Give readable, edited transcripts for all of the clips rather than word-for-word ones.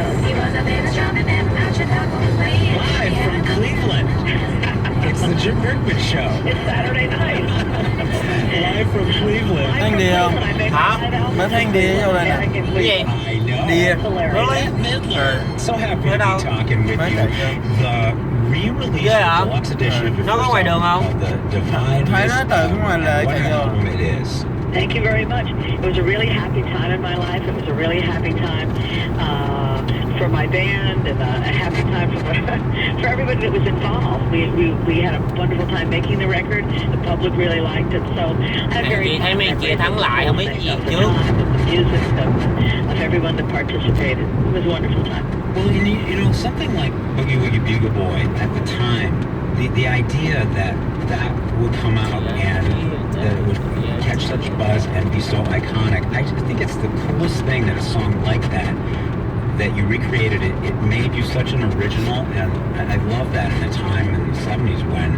Live from Cleveland. It's the Jim Brickman Show. It's Saturday night. Live from Cleveland. Thank you. Hả? Mới thấy anh đi vô đây nè. I know. Đi. Really? So happy to be Ở đâu? talking with Mới you. chạy vô. The re-release Yeah. deluxe edition of your Nó có first ngoài đường album không? called The Divine Thấy nó từ Misfit. ngoài lề What chạy an vô. album it is. Thank you very much. It was a really happy time in my life. It was a really happy time for my band and a happy time for everybody that was involved. We had a wonderful time making the record. The public really liked it. So I'm very Chị thấy mấy proud chị thắng lại không biết gì of the trước. time, of the music, of everyone that participated. It was a wonderful time. Well, you know, something like Boogie Woogie Bugle Boy, at the time, the idea that would come out and that it would catch such buzz and be so iconic, I just think it's the coolest thing that a song like that you recreated it. It made you such an original, and I love that in a time in the 70s when,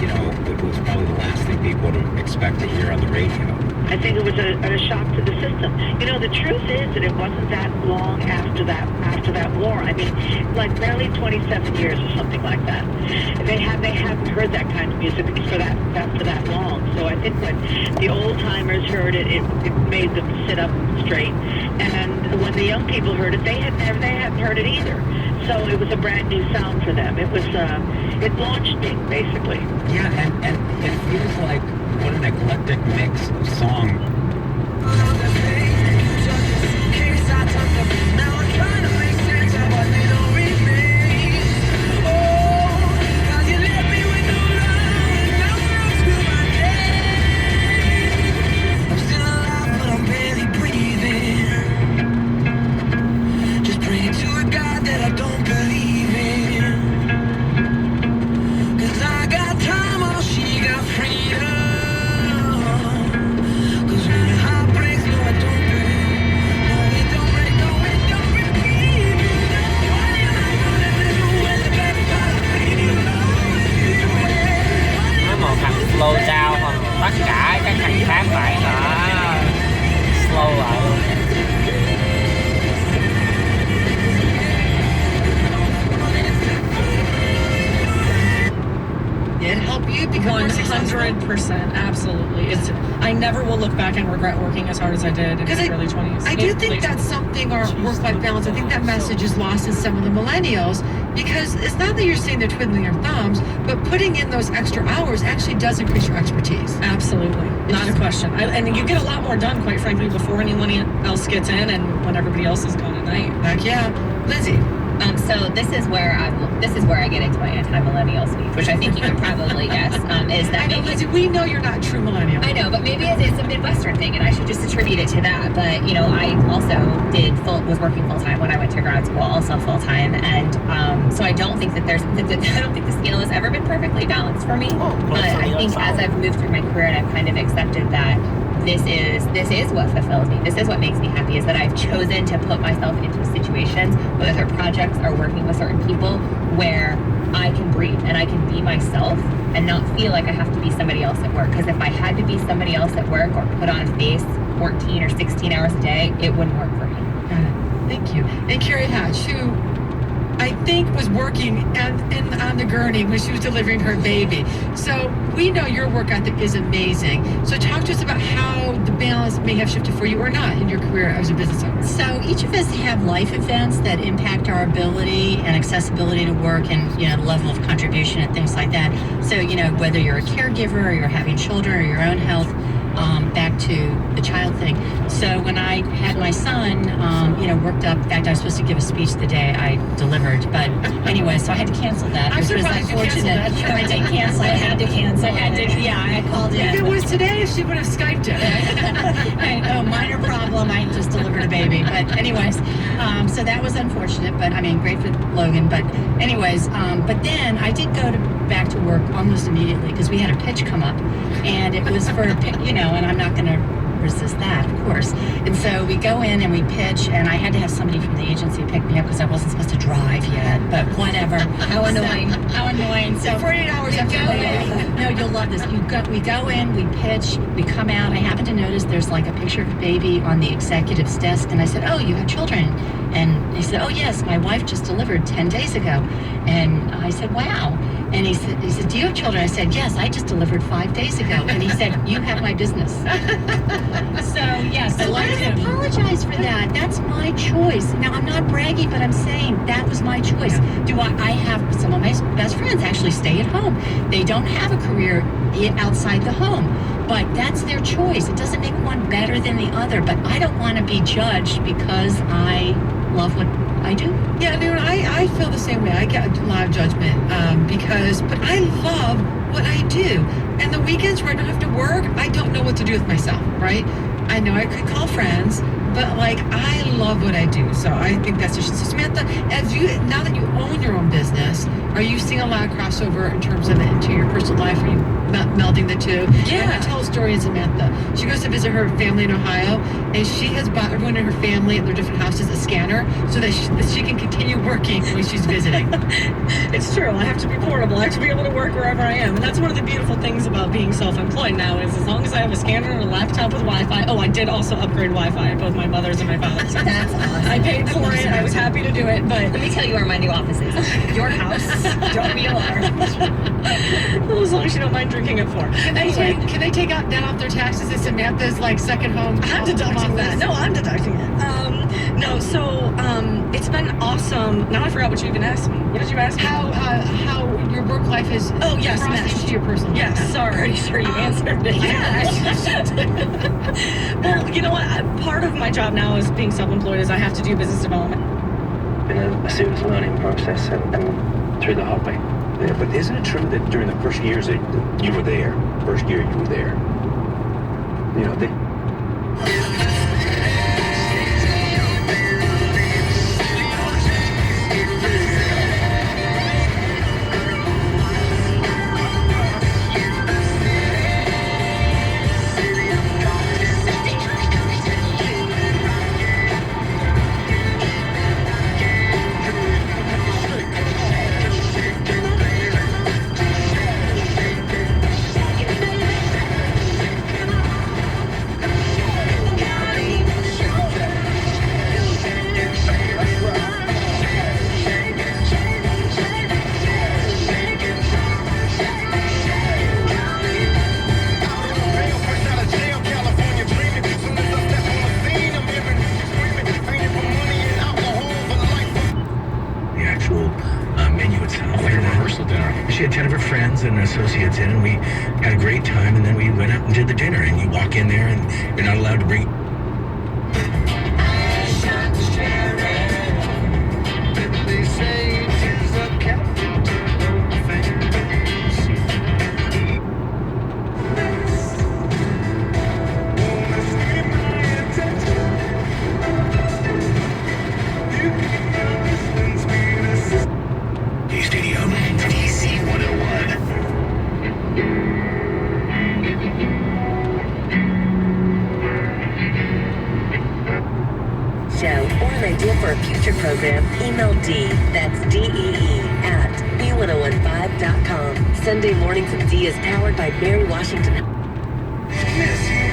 you know, it was probably the last thing people would expect to hear on the radio. I think it was a shock to the system. You know, the truth is that it wasn't that long after that war. I mean, like barely 27 years or something like that. They hadn't heard that kind of music for that long. So I think when the old timers heard it, it made them sit up straight. And when the young people heard it, they hadn't heard it either. So it was a brand new sound for them. It was it launched me basically. Yeah, and it feels like what an eclectic mix of song. Nói một thằng slow down còn tất cả các thằng khác phải là slow lại luôn. It helped you become more successful? 100%, absolutely. I never will look back and regret working as hard as I did in Because my early 20s. I do Late think 20s. that's something, our work-life balance, I think that message is lost in some of the millennials, because it's not that you're sitting there twiddling your thumbs, but putting in those extra hours actually does increase your expertise. Absolutely, not a question. And you get a lot more done, quite frankly, before anyone else gets in and when everybody else is gone at night. Heck yeah. Lizzie. So this is where I get into my anti-millennial speech, which I think you can probably guess, is that I know, maybe Lizzie, we know you're not a true millennial. I know, but maybe it's a Midwestern thing, and I should just attribute it to that. But you know, I also was working full time when I went to grad school, also full time, and so I don't think that I don't think the scale has ever been perfectly balanced for me. But I think as I've moved through my career and I've kind of accepted that this is what fulfills me. This is what makes me happy, is that I've chosen to put myself into situations, whether they're projects or working with certain people, where I can breathe and I can be myself and not feel like I have to be somebody else at work. Because if I had to be somebody else at work or put on a face 14 or 16 hours a day, it wouldn't work for me. Got it. Thank you. And Carrie Hatch, who I think was working on the gurney when she was delivering her baby. So we know your work ethic is amazing. So talk to us about how the balance may have shifted for you or not in your career as a business owner. So each of us have life events that impact our ability and accessibility to work and, you know, the level of contribution and things like that. So, you know, whether you're a caregiver or you're having children or your own health, back to the child thing. So when I had my son, you know, worked up, in fact, I was supposed to give a speech the day I delivered, but anyway, so I had to cancel that. I'm which was surprised you canceled unfortunate. that. I did cancel. I had to cancel. I called in. If it was today, she would have Skyped it. I know, minor problem. I just delivered a baby. But anyways, so that was unfortunate, but I mean, great for Logan. But anyways, but then I did go back to work almost immediately because we had a pitch come up, and it was for, you know, and I'm not going to resist that, of course. And so we go in and we pitch, and I had to have somebody from the agency pick me up because I wasn't supposed to drive yet, but whatever. How annoying. How annoying. So 48 hours we after go the baby. in. No, you'll love this. We go in, we pitch, we come out. I happen to notice there's like a picture of a baby on the executive's desk, and I said, "Oh, you have children." And he said, oh yes, my wife just delivered 10 days ago. And I said, wow. And he said, do you have children? I said, yes, I just delivered 5 days ago. And he said, you have my business. So yes, so I don't apologize for that. That's my choice. Now I'm not bragging, but I'm saying that was my choice. I have some of my best friends actually stay at home. They don't have a career outside the home, but that's their choice. It doesn't make one better than the other, but I don't want to be judged because I love what I do. Yeah, dude, I feel the same way. I get a lot of judgment but I love what I do. And the weekends where I don't have to work, I don't know what to do with myself, right? I know I could call friends, but like I love what I do. So I think that's just so Samantha, now that you own your own business, are you seeing a lot of crossover in terms of it into your personal life? Are you melding the two? Yeah. I'm gonna tell a story in Samantha. She goes to visit her family in Ohio, and she has bought everyone in her family at their different houses a scanner so that she can continue working when she's visiting. It's true. I have to be portable. I have to be able to work wherever I am. And that's one of the beautiful things about being self-employed now is as long as I have a scanner and a laptop with Wi-Fi. Oh, I did also upgrade Wi-Fi at both my mother's and my father's. That's awesome. I paid for it. I was happy to do it, but Let me tell you where my new office is. Your house. Don't be alarmed. well, as long as you don't mind drinking at 4. Anyway, Can they take out that off their taxes as Samantha's like second home? I'm deducting that. No, I'm deducting it. It's been awesome. Now I forgot what you even asked me. What did you ask me? How your work life is Oh, yes, crossed meshed. into your personal Yes, life. sorry. Pretty sure you answered it. Well, you know what? Part of my job now is being self-employed is I have to do business development. Been a serious learning process and through the whole way. Yeah, but isn't it true that during the first years that you were there, first year you were there, you know, she had 10 of her friends and associates in, and we had a great time, and then we went out and did the dinner, and you walk in there, and you're not allowed to bring... Stadium, DC 101. Show or an idea for a future program, email D, that's DEE, at B1015.com. Sunday Mornings with D is powered by Mary Washington. Miss